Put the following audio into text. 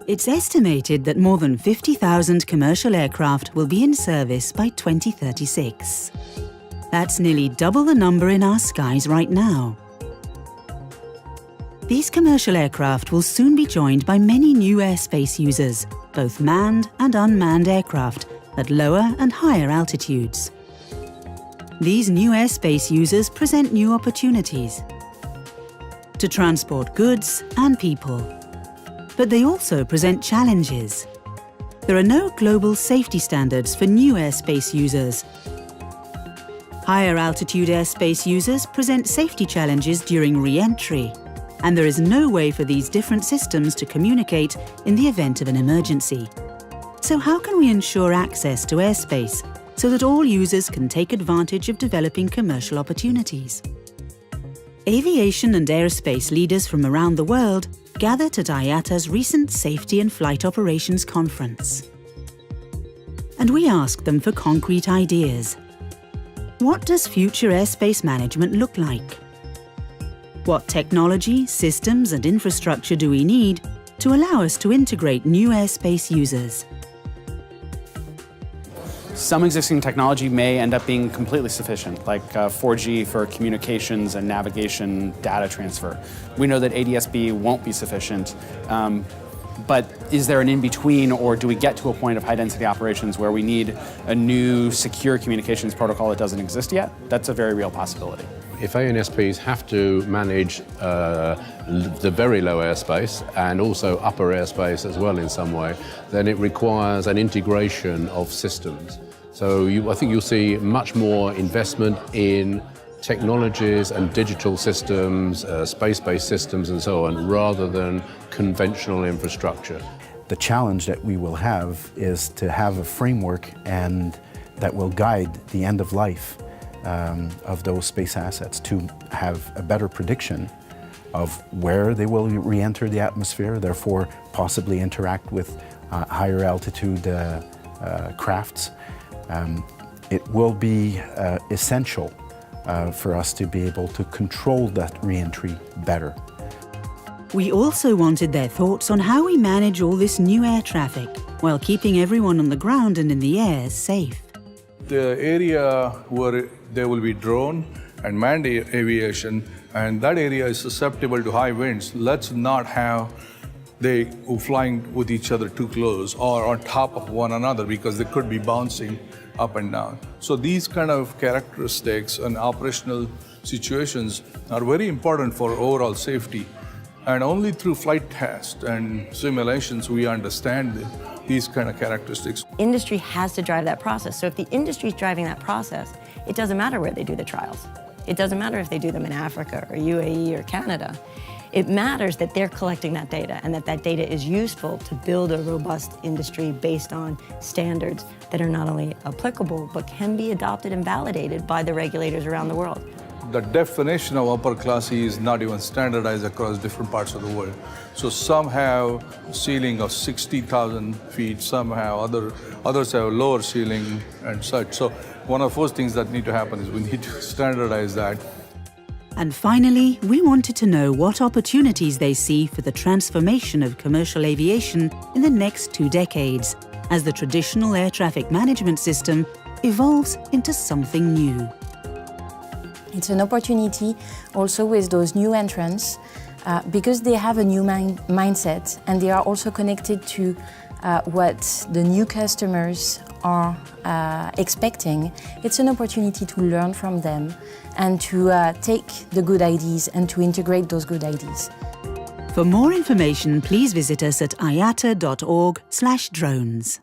It's estimated that more than 50,000 commercial aircraft will be in service by 2036. That's nearly double the number in our skies right now. These commercial aircraft will soon be joined by many new airspace users, both manned and unmanned aircraft, at lower and higher altitudes. These new airspace users present new opportunities to transport goods and people. But they also present challenges. There are no global safety standards for new airspace users. Higher altitude airspace users present safety challenges during re-entry, and there is no way for these different systems to communicate in the event of an emergency. So how can we ensure access to airspace so that all users can take advantage of developing commercial opportunities? Aviation and aerospace leaders from around the world gathered at IATA's recent Safety and Flight Operations Conference. And we asked them for concrete ideas. What does future airspace management look like? What technology, systems and infrastructure do we need to allow us to integrate new airspace users? Some existing technology may end up being completely sufficient, like 4G for communications and navigation data transfer. We know that ADS-B won't be sufficient, but is there an in-between, or do we get to a point of high-density operations where we need a new secure communications protocol that doesn't exist yet? That's a very real possibility. If ANSPs have to manage the very low airspace and also upper airspace as well in some way, then it requires an integration of systems. So I think you'll see much more investment in technologies and digital systems, space-based systems and so on, rather than conventional infrastructure. The challenge that we will have is to have a framework and that will guide the end of life of those space assets, to have a better prediction of where they will re-enter the atmosphere, therefore possibly interact with higher altitude crafts. It will be essential for us to be able to control that re-entry better. We also wanted their thoughts on how we manage all this new air traffic while keeping everyone on the ground and in the air safe. The area where there will be drone and manned aviation, and that area is susceptible to high winds. Let's not have they flying with each other too close or on top of one another, because they could be bouncing up and down. So these kind of characteristics and operational situations are very important for overall safety. And only through flight tests and simulations we understand these kind of characteristics. Industry has to drive that process. So if the industry is driving that process, it doesn't matter where they do the trials. It doesn't matter if they do them in Africa or UAE or Canada. It matters that they're collecting that data and that that data is useful to build a robust industry based on standards that are not only applicable, but can be adopted and validated by the regulators around the world. The definition of upper class E is not even standardized across different parts of the world. So some have a ceiling of 60,000 feet, some have others have lower ceiling and such. So one of the first things that need to happen is we need to standardize that. And finally, we wanted to know what opportunities they see for the transformation of commercial aviation in the next 2 decades, as the traditional air traffic management system evolves into something new. It's an opportunity also with those new entrants because they have a new mindset, and they are also connected to what the new customers are expecting. It's an opportunity to learn from them and to take the good ideas and to integrate those good ideas. For more information, please visit us at iata.org/drones.